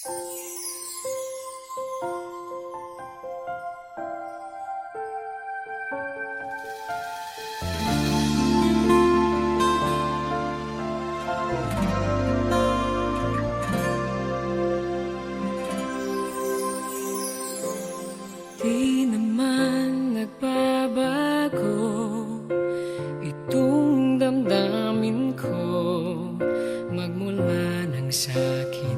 Di naman nagbabago itong damdamin ko, magmula nang sa'kin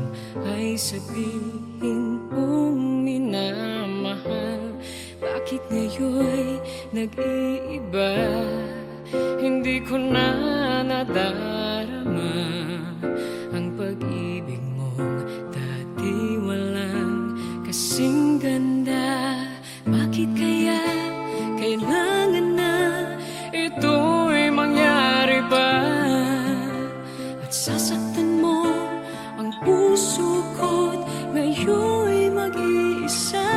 ay sabihin mong minamahal. Bakit ngayon'y nag-iiba? Hindi ko na nadarama ang pag-ibig mong dati walang kasing ganda. Bakit kaya kailangan na ito'y mangyari ba? At sasaktan mo ang puso ko't ngayon'y mag-iisa.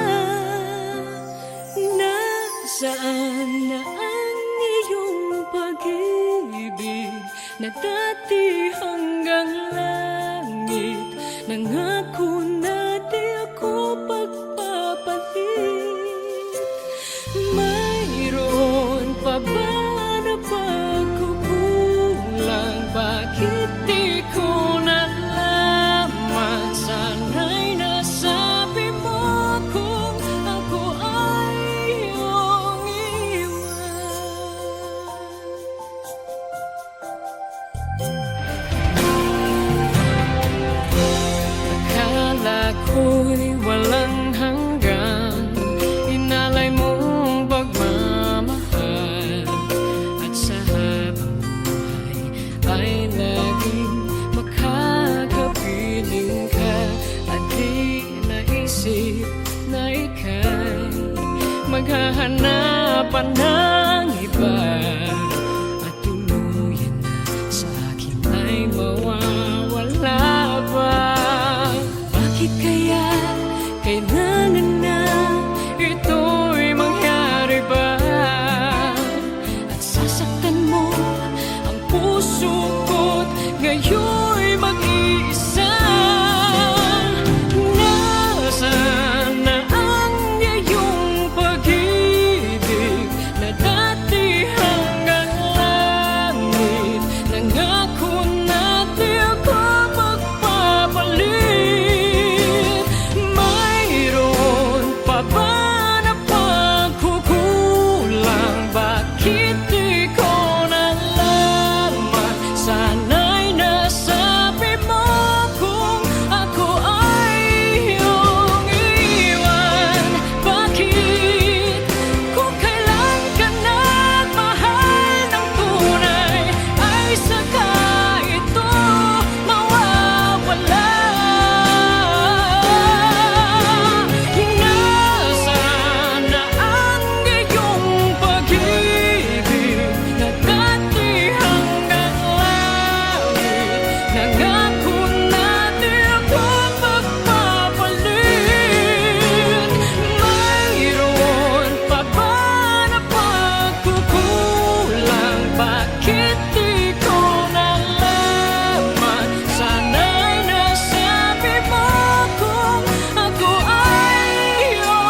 Nasaan na ang iyong pag-ibig na dati hanggang langit? Nangako na di ako pagpapalit. Mayroon pa ba na pagkukulang? Bakit di ko nalaman? Sana'y nasabi mo kung ako ay iyong iwan. Akala ko'y walang hanggan, inalay mong pagmamahal, at sa habang buhay ay laging makakapiling ka. At di naisip na ika'y maghahanapan ng iba, at tuluyan na sa akin ay mawawala ba? Bakit kaya kailangan na ito'y mangyari ba? At sasaktan mo ang puso ko't ngayon'y mag-iisa. Nasaan na ang iyong pag-ibig na dati hanggang langit? Nangako na di ako magpapalit. Mayroon pa ba na pagkukulang? Bakit di ko nalaman? Sana'y nasabi mo kung ako ay iyong iwan. Bakit kung kailan ka nagmahal ng tunay ay saka ito mawawala? Nasaan na ang iyong pag-ibig na dati hanggang langit? Nangako na di ako magpapalit. Mayroon pa ba na pagkukulang? Bakit di ko nalaman? Sana'y nasabi mo kung ako ay iyong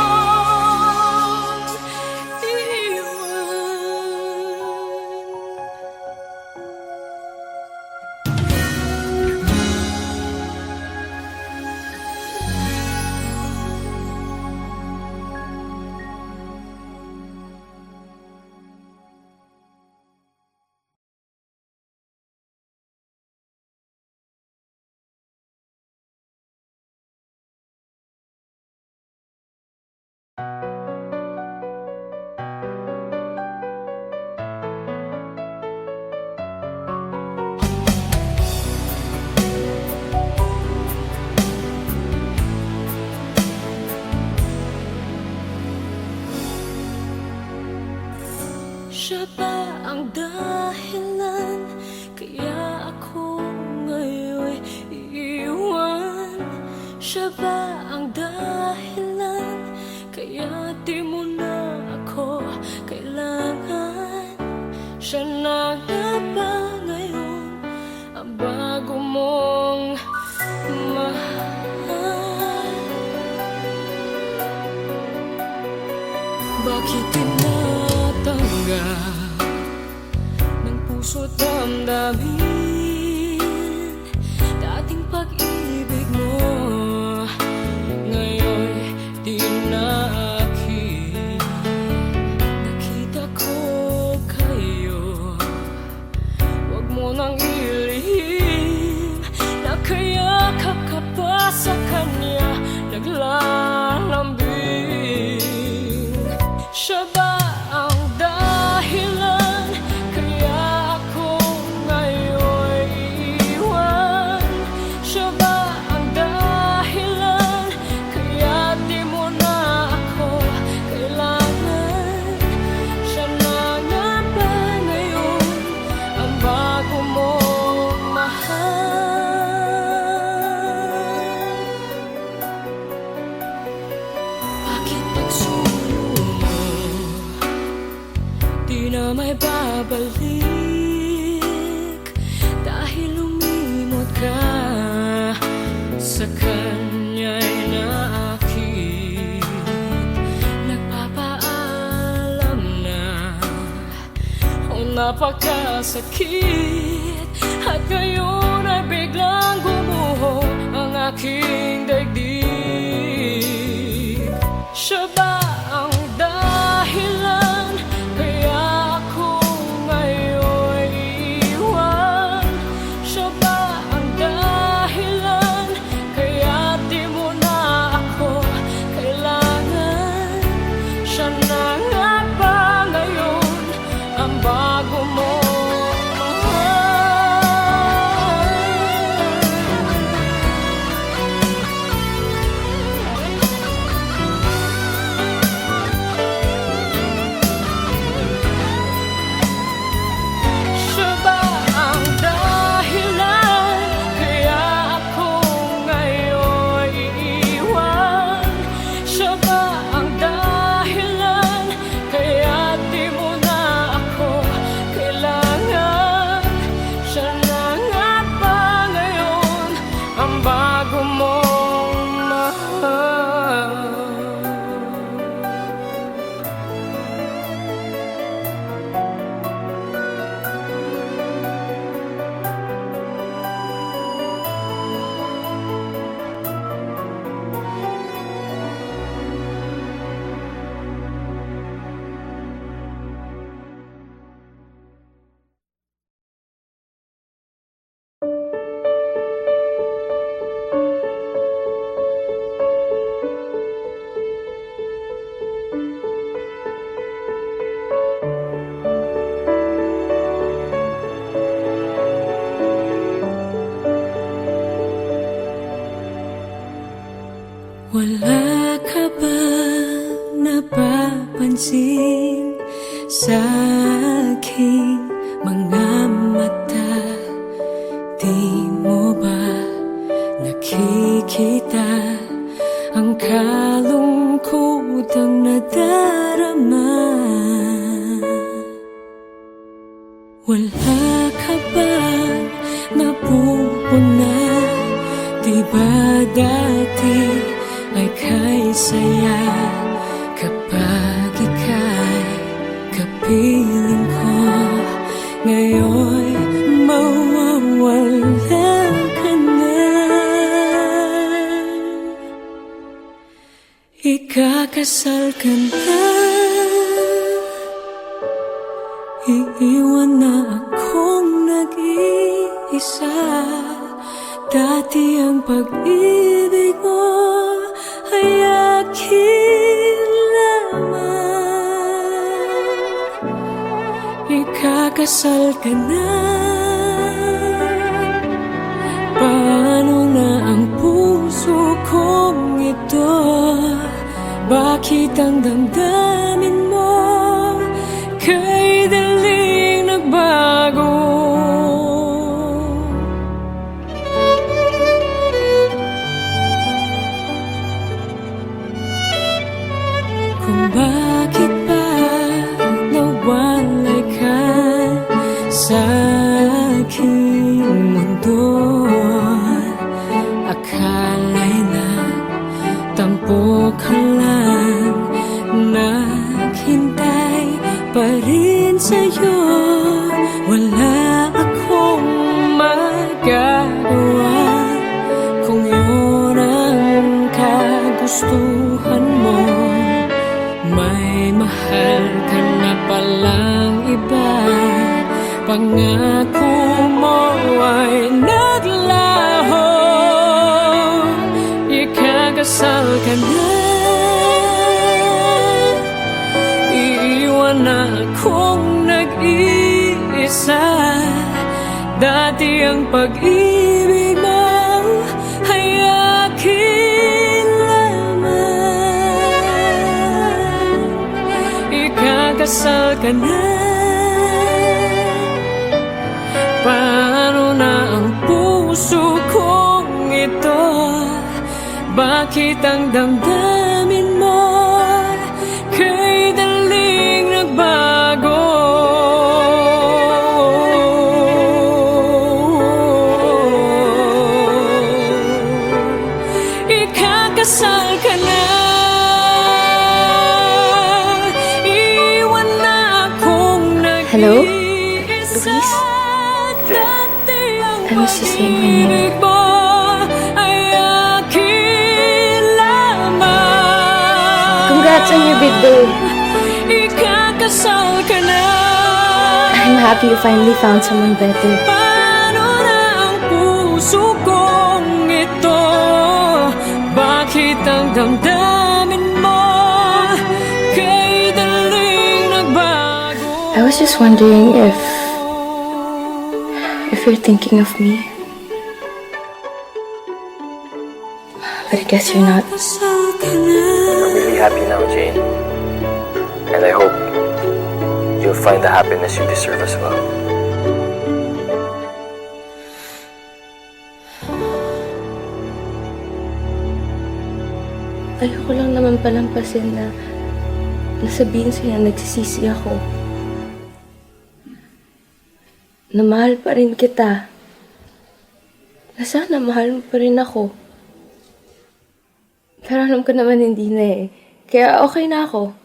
siya ba ang dahilan kaya ako ngayon'y iiwan? Siya ba ang dahilan kaya di mo na ako kailangan? Siya na nga ba ngayon ang bago mong mahal? sa kanya naglalambing. Siya ba ang dahilan kaya ako ngayon iiwan? Siya ba ang dahilan kaya di mo na ako kailangan? Siya na nga ba ngayon ang bago mong mahal? Bakit pagsulo mo di na may babalik? Dahil lumimot ka sa kanya'y naakit. Nagpapaalam na napakasakit, at ngayon ay biglang gumuho ang aking daigdig. Siya ba ang dahilan kaya ako ngayon iiwan? Siya ba ang dahilan kaya di mo na ako kailangan? Siya na nga ba ngayon ang bago mo wala ka ba napapansin sa aking mga mata? Di mo ba nakikita ang kalungkotang nadarama? Wala ka ba napupuna? Di ba dati ay kay saya kapag ika'y kapiling ko? Ngayon mawawala ka na. Ikakasal ka na, iiwan na akong nag-iisa. Dati ang pag-ibig mo ay akin lamang. Ikakasal ka na, paano na ang puso kong ito? Bakit ang damdamin mo kay daling nagbago? Kung bakit ba nawalay ka sa aking mundo, akala'y nagtampo ka lang na Dati ang pag-ibig mo ay akin lamang. Ikakasal ka na. Paano na ang puso kong ito? Bakit ang damdamin mo kay daling nagbago? Ikakasal ka na. Iwan na akong nag-iisa. Hello? Luis? I miss you saying my name. Congrats on your big day. Ikakasal ka na. I'm happy you finally found someone better. Paano na ang puso kong ito? Bakit ang damdamin mo kay daling nagbago? I was just wondering if you're thinking of me. But I guess you're not. I'm really happy now, Jane. And I hope you'll find the happiness you deserve as well. Ayoko lang naman palampasin na nasabihin sa'yo na nagsisisi ako. Na mahal pa rin kita. Na sana mahal mo pa rin ako. Pero alam ko naman hindi na eh. Kaya okay na ako.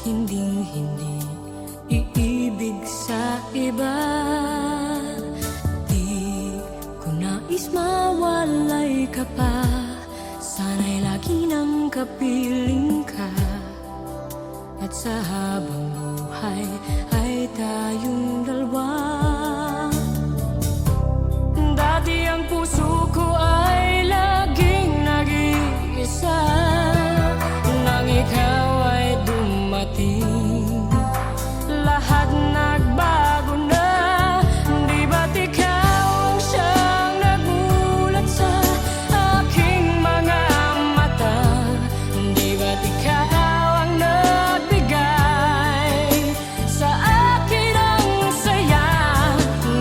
Hinding-hindi iibig sa iba. Di ko nais mawalay ka pa. Sana'y lagi nang kapiling ka. At sa habang buhay ay tayong dalawa. Dati ang puso ko ay laging nag-iisa. Nang ikaw ay dumating, lahat nagbago na. Di ba't ikaw ang siyang nagulat sa aking mga mata? Di ba't ikaw ang nagbigay sa akin ang saya?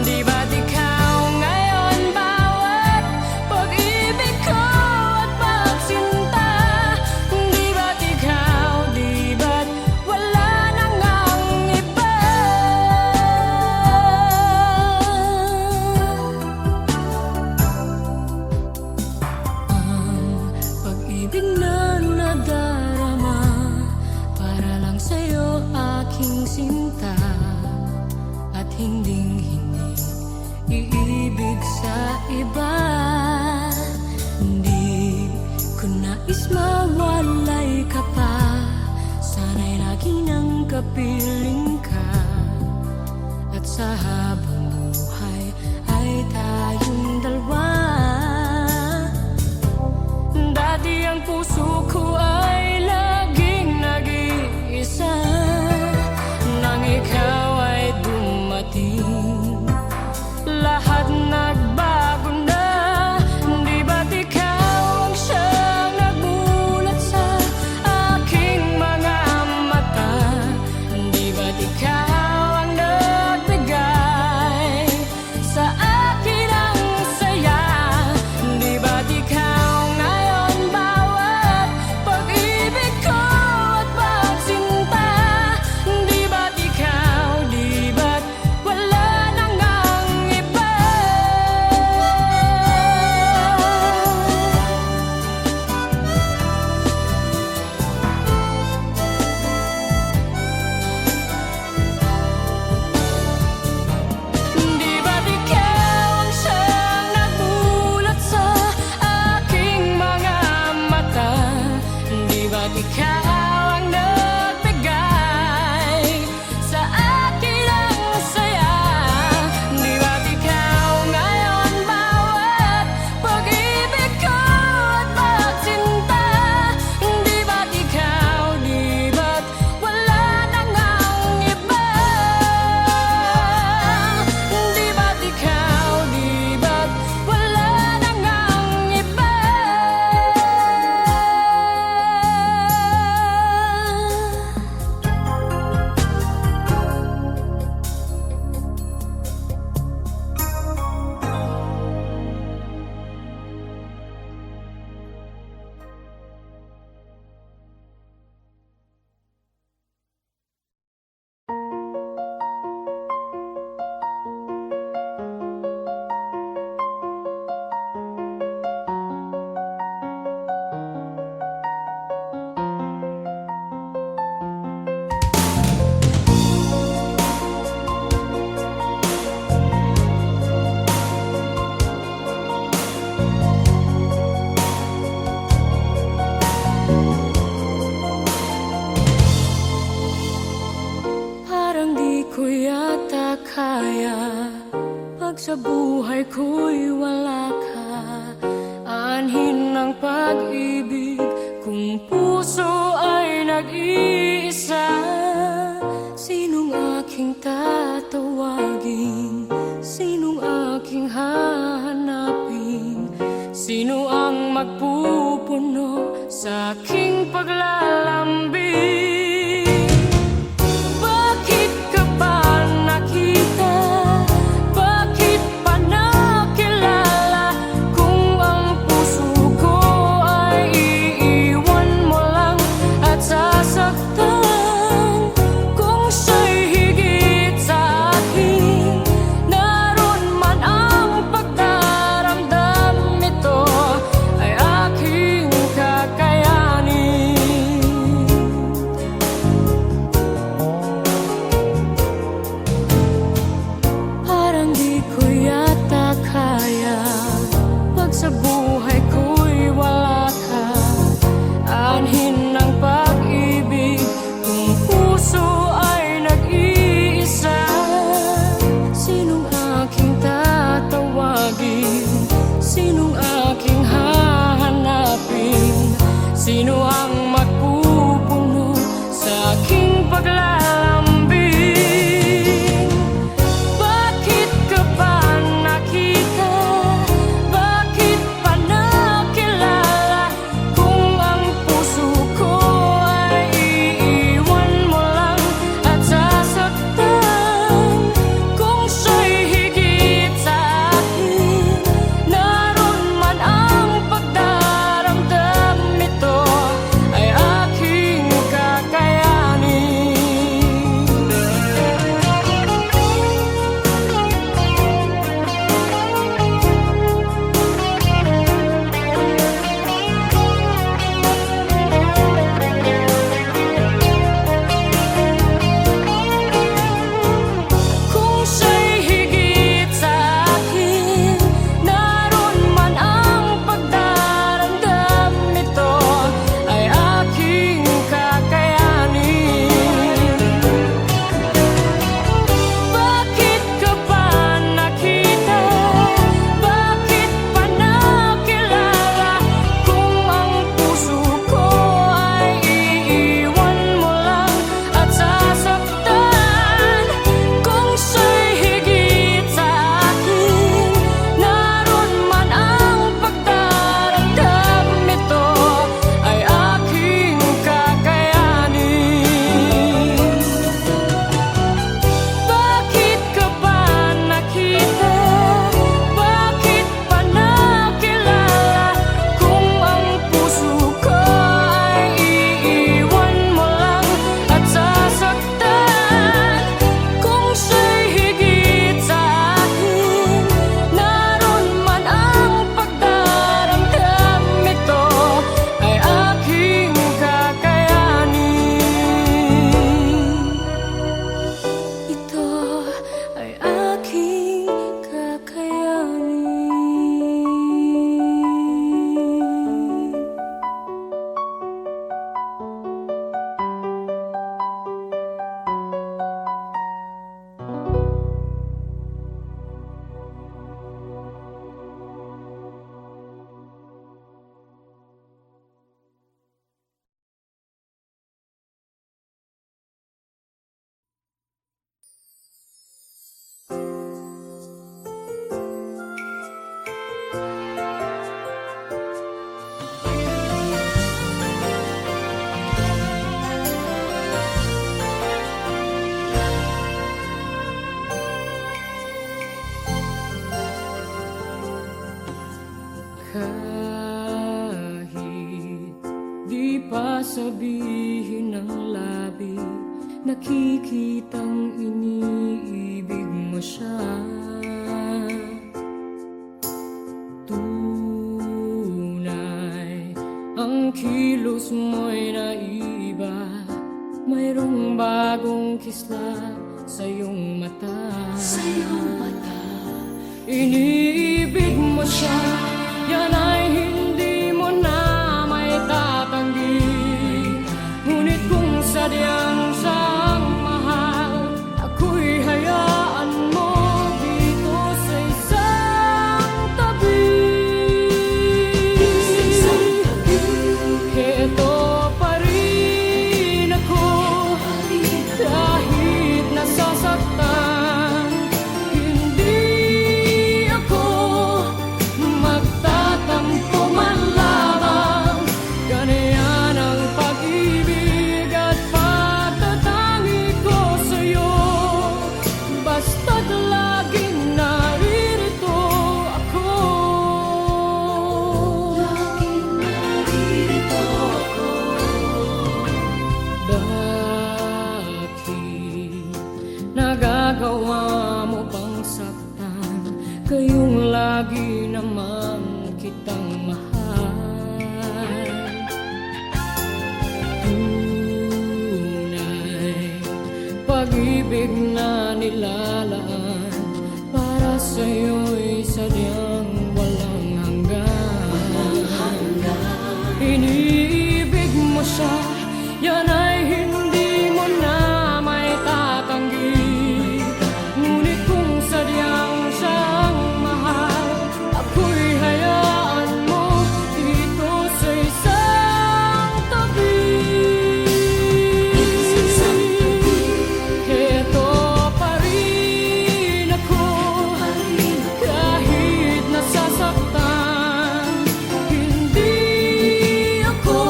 Di ba't ikaw ngayon bawat pag-ibig ko at pagsinta? Di ba't ikaw, di ba't wala nang ang iba? Ang pag-ibig na nadarama para lang sa'yo aking sinta. At hinding-hindi iibig sa iba. Hindi ko nais mawalay ka pa. Sana'y lagi nang kapiling ka. At sa habang buhay ay tayong dalawa. Dati ang puso ko ay laging nag-iisa. Nang ikaw ay dumating, lahat nagbago na. Di ba't ikaw ang siyang nagulat sa aking mga mata? Di ba't ikaw ang nagbigay sa akin ang saya? Di ba't ikaw ngayon bawat ikaw ang nagbigay sa akin ang saya. Di ba't ikaw ngayon bawat pag-ibig ko at pagsinta? Di ba't ikaw, di ba't wala na ngang iba? Di ba't ikaw, di ba't wala na ngang iba? Parang di ko yata kaya pag sa buhay ko'y wala ka. Anhin ng pag-ibig kung puso ay nag-iisa. Sinong aking tatawagin? Sinong aking hahanapin? Sino ang magpupuno sa aking paglalambing? Bakit ka ba nakita? Bakit pa nakilala? Kung ang puso ko ay iiwan mo lang at sasaktan. Kung siya'y higit sa akin, naroon man ang pagdaramdam nito ay aking kakayanin. Parang di ko yata kaya pag sa buhay ko'y wala ka. Anhin ng pag-ibig kung puso ay nag-iisa. Sinong aking tatawagin? Sinong aking hahanapin? Sino ang magpupuno sa aking paglalambing? Bakit ka ba nakita? Bakit pa nakilala? Kung ang puso ko ay iiwan mo lang at sasaktan. Kung siya'y higit sa akin, naroon man ang pagdaramdam nito ay aking kakayanin. pa sabihin ng labi, nakikitang iniibig mo siya. Tunay, ang kilos mo'y naiba, mayroong bagong kislap sa iyong mata. Iniibig mo siya, yan ay hindi mo na may tatanggi. Ngunit kung sadyang siyang mahal, ako'y hayaan mo dito sa isang tabi. Heto pa rin ako, kahit nasasaktan. Hindi ako magtatampo man lamang. Ganyan ang pag-ibig at pagtatangi ko sa'yo. Basta't laging naririto ako. Bakit nagagawa mo pang saktan? Kayong lagi naman kitang mahal. Tunay, pag-ibig na nilalaan para sa'yo'y sadyang walang hanggan. Iniibig mo siya, yan ay hindi mo na may tatanggi. Ngunit kung sadyang siyang mahal, ako'y hayaan mo dito sa isang tabi. Heto pa rin ako, kahit nasasaktan. Hindi ako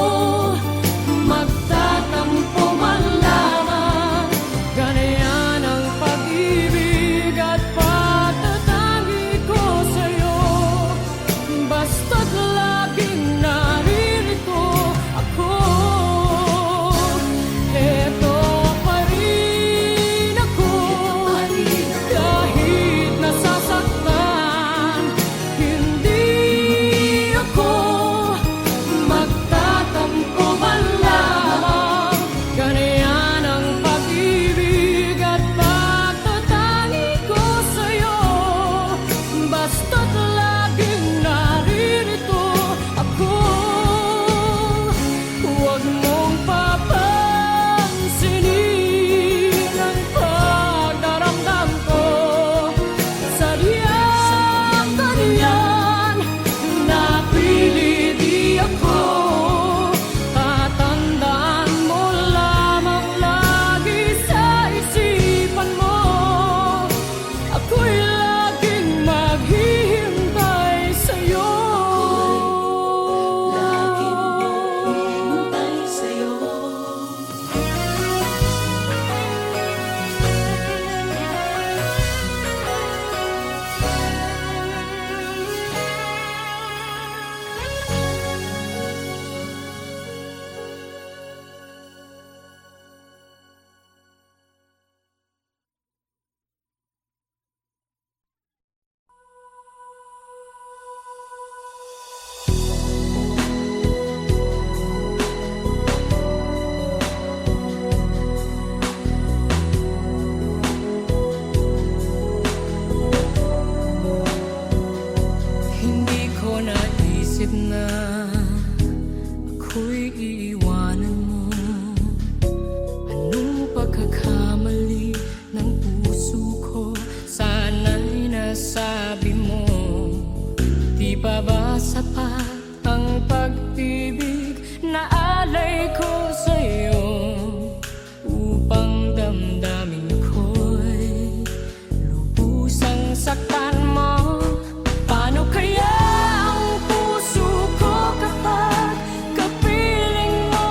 magtatampo man lamang. Ganyan ang pag-ibig at pagtatangi ko sa'yo. Basta't laging naririto ako. Heto pa rin ako, kahit nasasaktan. Hindi ako magtatampo man lamang. Ganyan ang pag-ibig at pagtatangi ko sa'yo. Basta't laging naririto ako. Huwag mong papansinin ang pagdaramdam ko. Sadyang ganyan, napili di ako. Tatandaan mo lamang lagi sa isipan mo, ako'y laging maghihintay sa'yo. Hindi ko naisip na ako'y iiwanan mo. Anong pagkakamali ng puso ko? Sana'y nasabi mo. Di pa ba sapat ang pag-ibig na alay ko sa'yo, upang damdamin ko'y lubusang saktan mo? Paano kaya ang puso ko kapag kapiling mo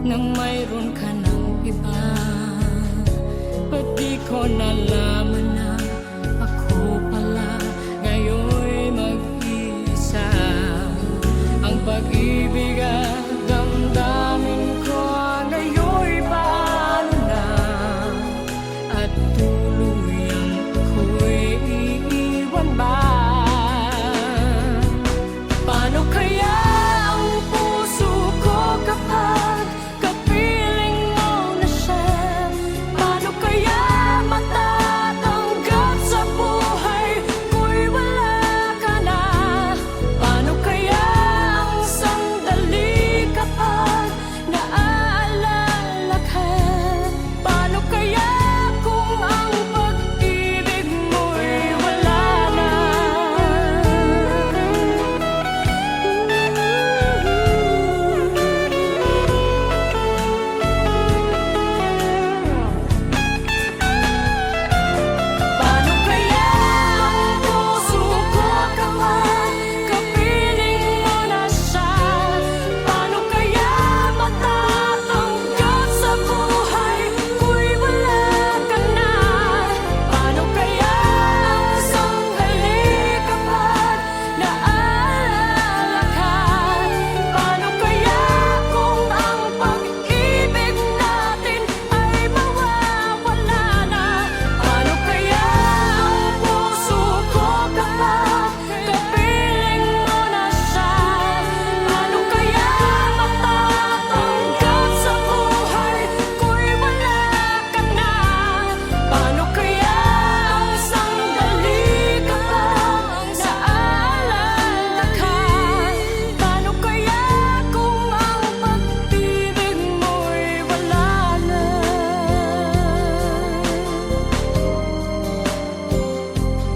nang mayroon ka ng iba. Ba't di ko nalaman na ako pala ngayon'y mag-iisa? Ang pag-ibig at damdamin ko ngayon'y paano na? At tuluyang ako'y iiwan ba? Paano kaya ang puso ko kapag kapiling mo na siya? Paano kaya matatanggap sa buhay ko'y wala ka na? Paano kaya ang sandali kapag naaalala ka? Paano kaya kung ang pag-ibig mo'y wala na? Paano kaya ang puso ko kapag kapiling mo na siya? Paano kaya matatanggap sa buhay ko'y wala ka na? Paano kaya ang sandali kapag naaalala ka? Paano kaya kung ang pag-ibig natin ay mawawala na? Paano kaya ang puso ko kapag kapiling mo na siya? Paano kaya matatanggap sa buhay ko'y wala ka na? Paano kaya ang sandali kapag naaalala ka? Paano kaya kung ang pag-ibig mo'y wala na?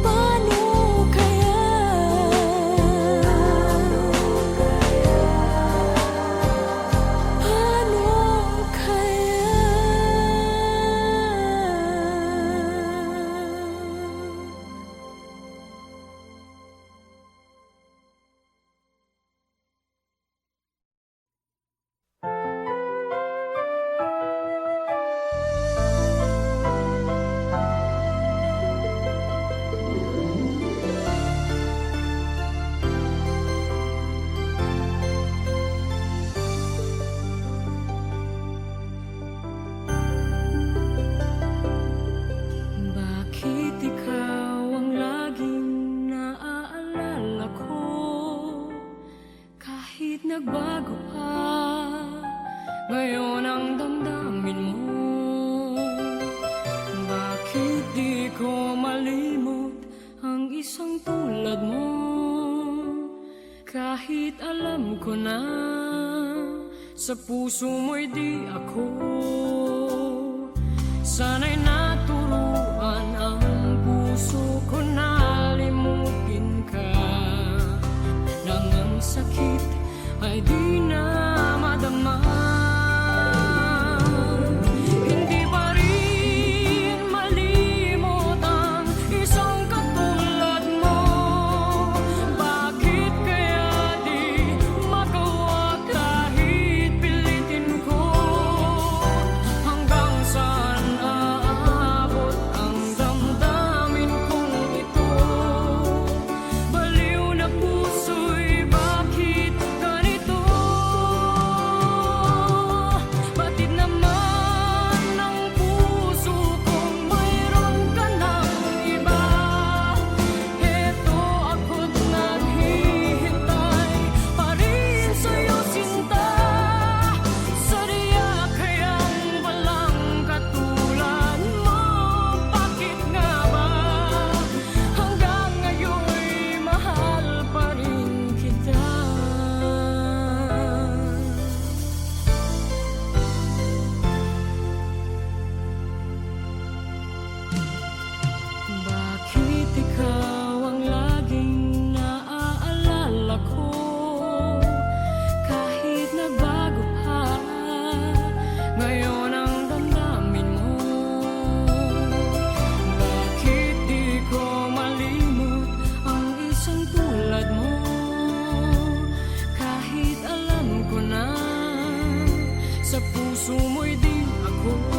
Paano Bakit ikaw ang laging naaalala ko? Kahit nagbago pa, ngayon ang damdamin mo. Bakit di ko malimot ang isang tulad mo? Kahit alam ko na sa puso mo'y di ako. Sana'y naturuan ang puso ko na limutin ka, nang ang sakit ay di na madama. Hindi pa rin malimot ang isang katulad mo. Bakit kaya di magawa kahit pilitin ko? Hanggang saan aabot ang damdamin kong ito? Baliw na puso'y bakit ganito? sa puso mo'y di ako